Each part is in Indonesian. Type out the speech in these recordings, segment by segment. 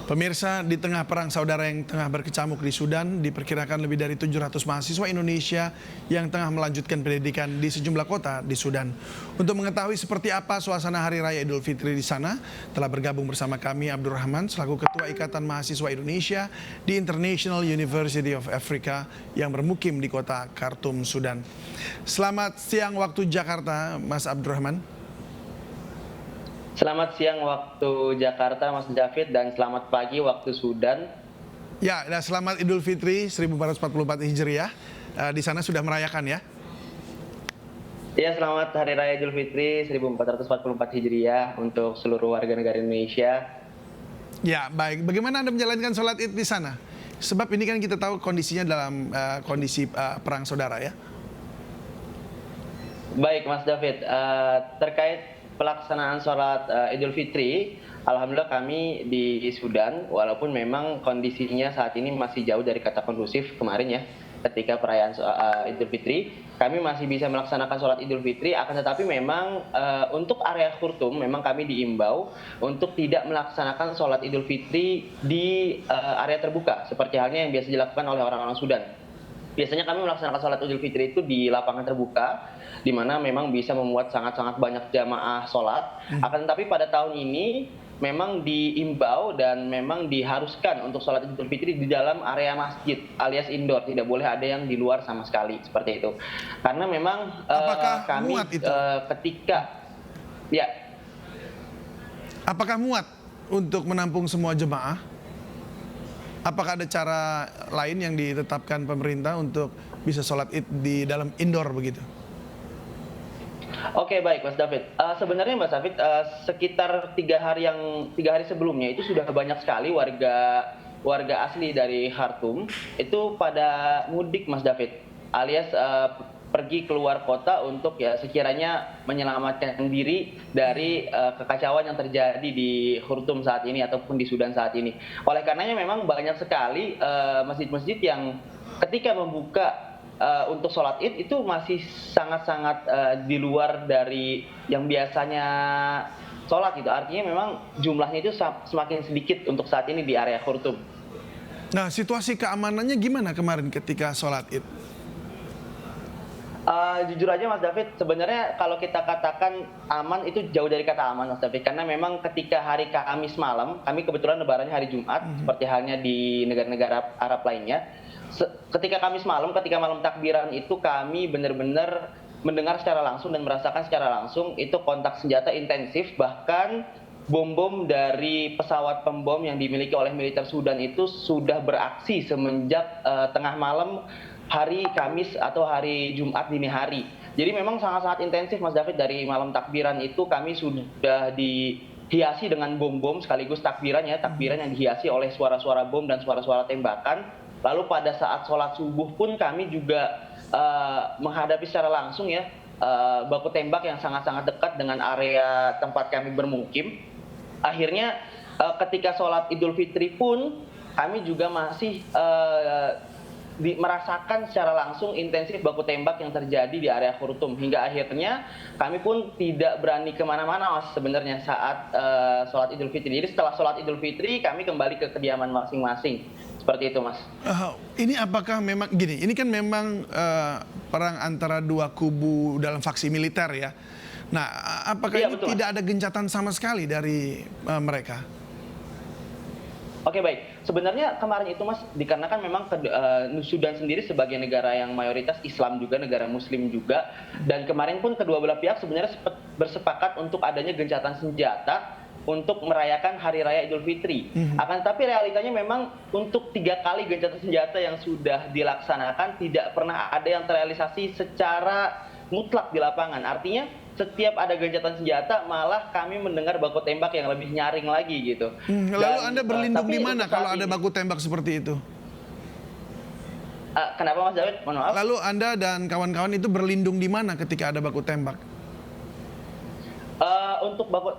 Pemirsa, di tengah perang saudara yang tengah berkecamuk di Sudan, diperkirakan lebih dari 700 mahasiswa Indonesia yang tengah melanjutkan pendidikan di sejumlah kota di Sudan. Untuk mengetahui seperti apa suasana Hari Raya Idul Fitri di sana, telah bergabung bersama kami Abdurrahman selaku Ketua Ikatan Mahasiswa Indonesia di International University of Africa yang bermukim di kota Khartoum, Sudan. Selamat siang waktu Jakarta, Mas Abdurrahman. Selamat siang waktu Jakarta, Mas David, dan selamat pagi waktu Sudan. Ya, dan selamat Idul Fitri 1444 Hijriah. Di sana sudah merayakan ya? Ya, selamat Hari Raya Idul Fitri 1444 Hijriah untuk seluruh warga negara Indonesia. Ya, baik. Bagaimana Anda menjalankan sholat Id di sana? Sebab ini kan kita tahu kondisinya dalam kondisi perang saudara ya. Baik, Mas David. Terkait pelaksanaan sholat Idul Fitri, alhamdulillah kami di Sudan, walaupun memang kondisinya saat ini masih jauh dari kata kondusif kemarin ya, ketika perayaan Idul Fitri, kami masih bisa melaksanakan sholat Idul Fitri, akan tetapi memang untuk area Khartoum, memang kami diimbau untuk tidak melaksanakan sholat Idul Fitri di area terbuka, seperti halnya yang biasa dilakukan oleh orang-orang Sudan. Biasanya kami melaksanakan sholat Idul Fitri itu di lapangan terbuka, di mana memang bisa memuat sangat-sangat banyak jamaah sholat. Akan tetapi pada tahun ini memang diimbau dan memang diharuskan untuk sholat Idul Fitri di dalam area masjid alias indoor, tidak boleh ada yang di luar sama sekali, seperti itu. Karena memang kami muat itu? Apakah muat untuk menampung semua jemaah? Apakah ada cara lain yang ditetapkan pemerintah untuk bisa sholat Id di dalam indoor begitu? Oke, baik Mas David. Sebenarnya Mas David, sekitar 3 hari sebelumnya itu sudah banyak sekali warga asli dari Khartoum itu pada mudik Mas David, alias pergi keluar kota untuk ya sekiranya menyelamatkan diri dari kekacauan yang terjadi di Khartoum saat ini ataupun di Sudan saat ini. Oleh karenanya memang banyak sekali masjid-masjid yang ketika membuka untuk sholat Id itu masih sangat-sangat di luar dari yang biasanya sholat gitu. Artinya memang jumlahnya itu semakin sedikit untuk saat ini di area Khartoum. Nah, situasi keamanannya gimana kemarin ketika sholat Id? Jujur aja Mas David, sebenarnya kalau kita katakan aman itu jauh dari kata aman Mas David, karena memang ketika hari Kamis malam, kami kebetulan lebarannya hari Jumat, seperti halnya di negara-negara Arab lainnya. Ketika Kamis malam, ketika malam takbiran itu kami benar-benar mendengar secara langsung dan merasakan secara langsung itu kontak senjata intensif, bahkan bom-bom dari pesawat pembom yang dimiliki oleh militer Sudan itu sudah beraksi semenjak tengah malam hari Kamis atau hari Jumat dini hari. Jadi memang sangat-sangat intensif Mas David. Dari malam takbiran itu kami sudah dihiasi dengan bom-bom sekaligus takbiran yang dihiasi oleh suara-suara bom dan suara-suara tembakan. Lalu pada saat sholat subuh pun kami juga menghadapi secara langsung baku tembak yang sangat-sangat dekat dengan area tempat kami bermukim. Akhirnya ketika sholat Idul Fitri pun kami juga masih merasakan secara langsung intensif baku tembak yang terjadi di area Khartoum, hingga akhirnya kami pun tidak berani kemana-mana Mas sebenarnya saat sholat Idul Fitri. Jadi setelah sholat Idul Fitri kami kembali ke kediaman masing-masing, seperti itu Mas. Ini apakah memang gini? Ini kan memang perang antara dua kubu dalam faksi militer ya. Nah, apakah ini betul, tidak ada gencatan sama sekali dari mereka? Oke, baik. Sebenarnya kemarin itu Mas, dikarenakan memang Sudan sendiri sebagai negara yang mayoritas Islam juga, negara Muslim juga, dan kemarin pun kedua belah pihak sebenarnya bersepakat untuk adanya gencatan senjata untuk merayakan Hari Raya Idul Fitri. Akan tetapi realitanya memang untuk 3 kali gencatan senjata yang sudah dilaksanakan tidak pernah ada yang terrealisasi secara mutlak di lapangan. Artinya setiap ada gencatan senjata malah kami mendengar baku tembak yang lebih nyaring lagi gitu. Lalu Anda berlindung di mana kalau ada baku tembak seperti itu? Kenapa Mas David? Mohon maaf. Lalu Anda dan kawan-kawan itu berlindung di mana ketika ada baku tembak?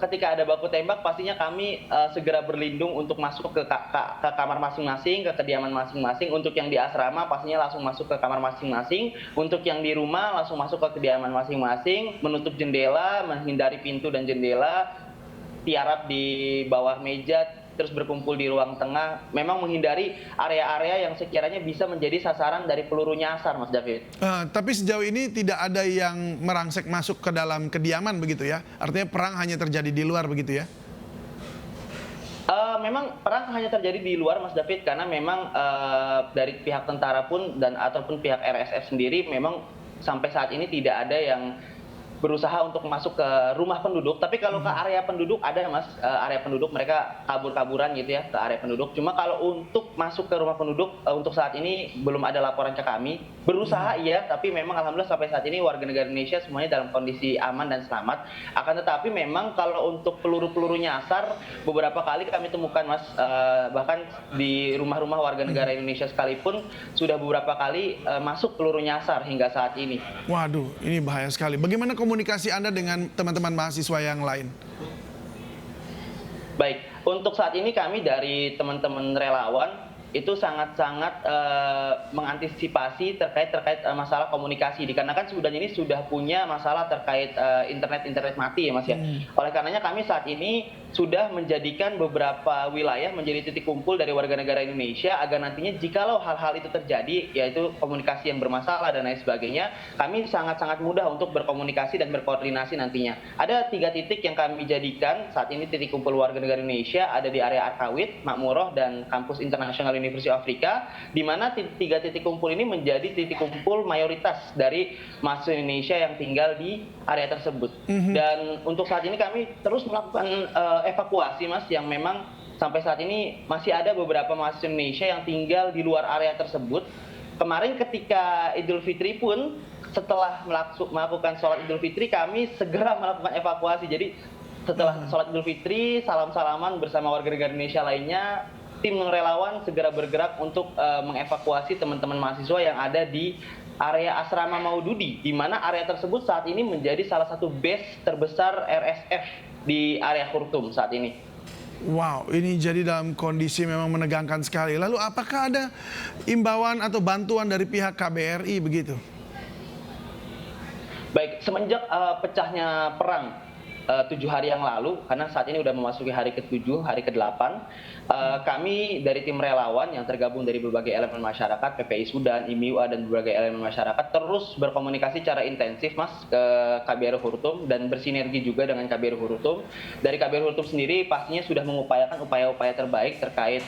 Ketika ada baku tembak pastinya kami segera berlindung untuk masuk ke kamar masing-masing, ke kediaman masing-masing. Untuk yang di asrama pastinya langsung masuk ke kamar masing-masing. Untuk yang di rumah langsung masuk ke kediaman masing-masing, menutup jendela, menghindari pintu dan jendela, tiarap di bawah meja, terus berkumpul di ruang tengah, memang menghindari area-area yang sekiranya bisa menjadi sasaran dari peluru nyasar, Mas David. Tapi sejauh ini tidak ada yang merangsek masuk ke dalam kediaman begitu ya? Artinya perang hanya terjadi di luar begitu ya? Memang perang hanya terjadi di luar, Mas David, karena memang dari pihak tentara pun dan ataupun pihak RSF sendiri memang sampai saat ini tidak ada yang berusaha untuk masuk ke rumah penduduk. Tapi kalau ke area penduduk ada, Mas, area penduduk mereka kabur-kaburan gitu ya ke area penduduk. Cuma kalau untuk masuk ke rumah penduduk untuk saat ini belum ada laporan ke kami. Berusaha iya, tapi memang alhamdulillah sampai saat ini warga negara Indonesia semuanya dalam kondisi aman dan selamat. Akan tetapi memang kalau untuk peluru-peluru nyasar beberapa kali kami temukan, Mas, bahkan di rumah-rumah warga negara Indonesia sekalipun sudah beberapa kali masuk peluru nyasar hingga saat ini. Waduh, ini bahaya sekali. Bagaimana komunikasi Anda dengan teman-teman mahasiswa yang lain? Baik, untuk saat ini kami dari teman-teman relawan itu sangat-sangat mengantisipasi terkait masalah komunikasi, dikarenakan Sudan ini sudah punya masalah terkait internet mati ya, Mas ya. Oleh karenanya kami saat ini sudah menjadikan beberapa wilayah menjadi titik kumpul dari warga negara Indonesia agar nantinya jikalau hal-hal itu terjadi, yaitu komunikasi yang bermasalah dan lain sebagainya, kami sangat-sangat mudah untuk berkomunikasi dan berkoordinasi nantinya. Ada 3 titik yang kami jadikan saat ini titik kumpul warga negara Indonesia, ada di area Arkawit, Makmuroh, dan Kampus Internasional University of Afrika, di mana 3 titik kumpul ini menjadi titik kumpul mayoritas dari mahasiswa Indonesia yang tinggal di area tersebut. Dan untuk saat ini kami terus melakukan evakuasi, Mas, yang memang sampai saat ini masih ada beberapa mahasiswa Indonesia yang tinggal di luar area tersebut. Kemarin ketika Idul Fitri pun setelah melakukan sholat Idul Fitri kami segera melakukan evakuasi. Jadi setelah sholat Idul Fitri, salam-salaman bersama warga negara Indonesia lainnya, tim relawan segera bergerak untuk mengevakuasi teman-teman mahasiswa yang ada di area Asrama Maududi, di mana area tersebut saat ini menjadi salah satu base terbesar RSF di area Khartoum saat ini. Wow, ini jadi dalam kondisi memang menegangkan sekali. Lalu apakah ada imbauan atau bantuan dari pihak KBRI begitu? Baik, semenjak pecahnya perang 7 hari yang lalu, karena saat ini sudah memasuki hari ke-7, hari ke-8, kami dari tim relawan yang tergabung dari berbagai elemen masyarakat, PPI Sudan, IMIUA, dan berbagai elemen masyarakat terus berkomunikasi secara intensif, Mas, ke KBRI Khartoum dan bersinergi juga dengan KBRI Khartoum. Dari KBRI Khartoum sendiri pastinya sudah mengupayakan upaya-upaya terbaik terkait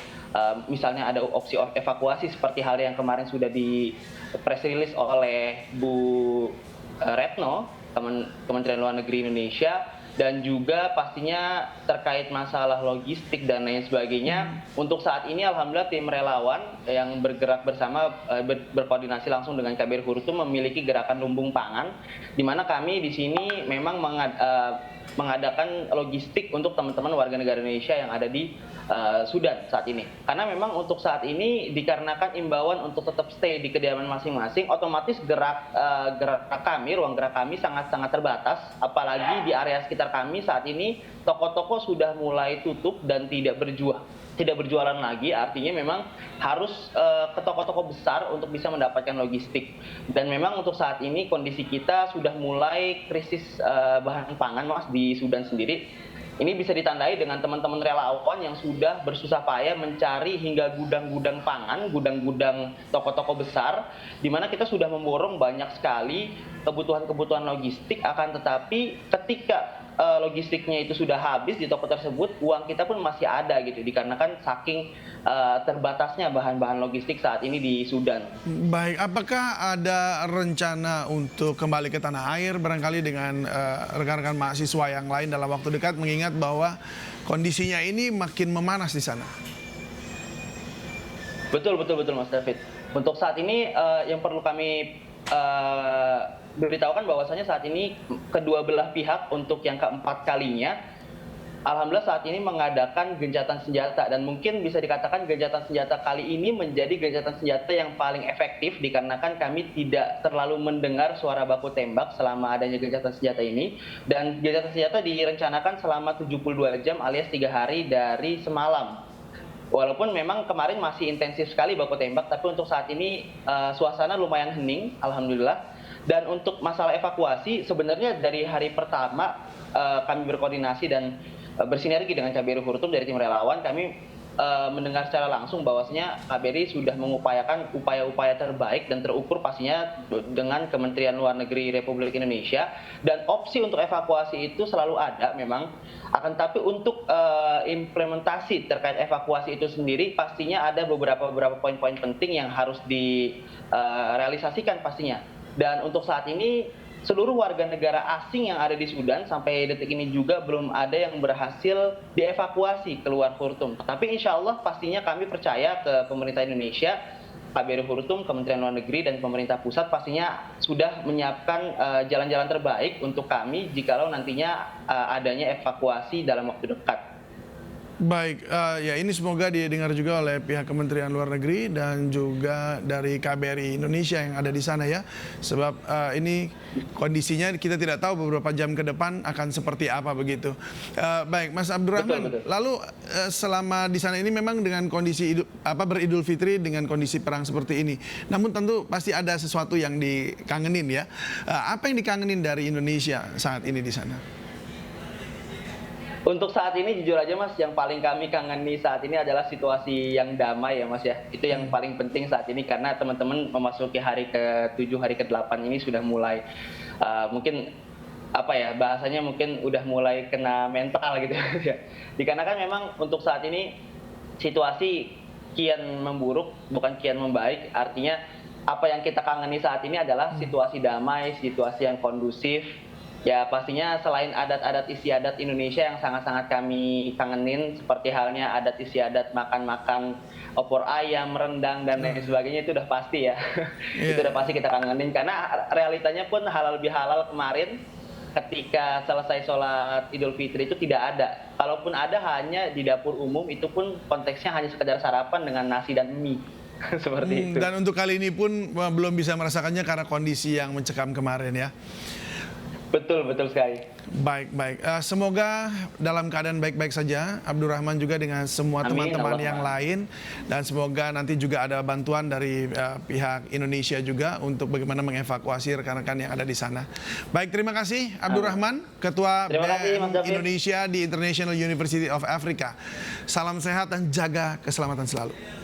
misalnya ada opsi evakuasi seperti hal yang kemarin sudah di press release oleh Bu Retno, Kementerian Luar Negeri Indonesia, dan juga pastinya terkait masalah logistik dan lain sebagainya. Untuk saat ini alhamdulillah tim relawan yang bergerak bersama berkoordinasi langsung dengan KBRI Khartoum memiliki gerakan lumbung pangan, di mana kami di sini memang mengadakan logistik untuk teman-teman warga negara Indonesia yang ada di Sudan saat ini. Karena memang untuk saat ini dikarenakan imbauan untuk tetap stay di kediaman masing-masing, otomatis ruang gerak kami sangat-sangat terbatas. Apalagi di area sekitar kami saat ini toko-toko sudah mulai tutup dan tidak berjualan lagi. Artinya memang harus ke toko-toko besar untuk bisa mendapatkan logistik. Dan memang untuk saat ini kondisi kita sudah mulai krisis bahan pangan, Mas, di Sudan sendiri. Ini bisa ditandai dengan teman-teman relawan yang sudah bersusah payah mencari hingga gudang-gudang pangan, gudang-gudang toko-toko besar, di mana kita sudah memborong banyak sekali kebutuhan-kebutuhan logistik. Akan tetapi ketika logistiknya itu sudah habis di toko tersebut, uang kita pun masih ada gitu, dikarenakan saking terbatasnya bahan-bahan logistik saat ini di Sudan. Baik, apakah ada rencana untuk kembali ke tanah air barangkali dengan rekan-rekan mahasiswa yang lain dalam waktu dekat, mengingat bahwa kondisinya ini makin memanas di sana? Betul Mas David. Untuk saat ini yang perlu kami beritahukan bahwasanya saat ini kedua belah pihak untuk yang keempat kalinya alhamdulillah saat ini mengadakan gencatan senjata, dan mungkin bisa dikatakan gencatan senjata kali ini menjadi gencatan senjata yang paling efektif dikarenakan kami tidak terlalu mendengar suara baku tembak selama adanya gencatan senjata ini. Dan gencatan senjata direncanakan selama 72 jam alias 3 hari dari semalam. Walaupun memang kemarin masih intensif sekali baku tembak, tapi untuk saat ini suasana lumayan hening, alhamdulillah. Dan untuk masalah evakuasi, sebenarnya dari hari pertama kami berkoordinasi dan bersinergi dengan KBRI Hurtum dari tim relawan, kami mendengar secara langsung bahwasanya KBRI sudah mengupayakan upaya-upaya terbaik dan terukur pastinya dengan Kementerian Luar Negeri Republik Indonesia, dan opsi untuk evakuasi itu selalu ada memang, akan tapi untuk implementasi terkait evakuasi itu sendiri pastinya ada beberapa poin-poin penting yang harus direalisasikan pastinya. Dan untuk saat ini seluruh warga negara asing yang ada di Sudan sampai detik ini juga belum ada yang berhasil dievakuasi keluar Khartoum. Tapi insya Allah pastinya kami percaya ke pemerintah Indonesia, KBRI Khartoum, Kementerian Luar Negeri, dan pemerintah pusat pastinya sudah menyiapkan jalan-jalan terbaik untuk kami jikalau nantinya adanya evakuasi dalam waktu dekat. Baik, ya ini semoga didengar juga oleh pihak Kementerian Luar Negeri dan juga dari KBRI Indonesia yang ada di sana ya. Sebab ini kondisinya kita tidak tahu beberapa jam ke depan akan seperti apa begitu. Baik, Mas Abdurrahman, Betul. lalu selama di sana ini memang dengan kondisi beridul fitri dengan kondisi perang seperti ini. Namun tentu pasti ada sesuatu yang dikangenin ya. Apa yang dikangenin dari Indonesia saat ini di sana? Untuk saat ini jujur aja Mas, yang paling kami kangeni saat ini adalah situasi yang damai ya Mas ya. Itu yang paling penting saat ini, karena teman-teman memasuki hari ke-7, hari ke-8 ini sudah mulai mungkin apa ya bahasanya, mungkin udah mulai kena mental gitu ya. Dikarenakan memang untuk saat ini situasi kian memburuk bukan kian membaik. Artinya apa yang kita kangeni saat ini adalah situasi damai, situasi yang kondusif. Ya pastinya selain adat-adat istiadat Indonesia yang sangat-sangat kami kangenin, seperti halnya adat istiadat makan-makan opor ayam, rendang, dan lain sebagainya, itu udah pasti ya. Itu udah pasti kita kangenin, karena realitanya pun halal bihalal kemarin ketika selesai sholat Idul Fitri itu tidak ada. Kalaupun ada hanya di dapur umum, itu pun konteksnya hanya sekedar sarapan dengan nasi dan mie. Seperti itu. Dan untuk kali ini pun belum bisa merasakannya karena kondisi yang mencekam kemarin ya. Betul sekali. Baik. Semoga dalam keadaan baik-baik saja Abdurrahman juga dengan semua teman-teman yang lain, dan semoga nanti juga ada bantuan dari pihak Indonesia juga untuk bagaimana mengevakuasi rekan-rekan yang ada di sana. Baik, terima kasih Abdurrahman, Ketua BEM Indonesia di International University of Africa. Salam sehat dan jaga keselamatan selalu.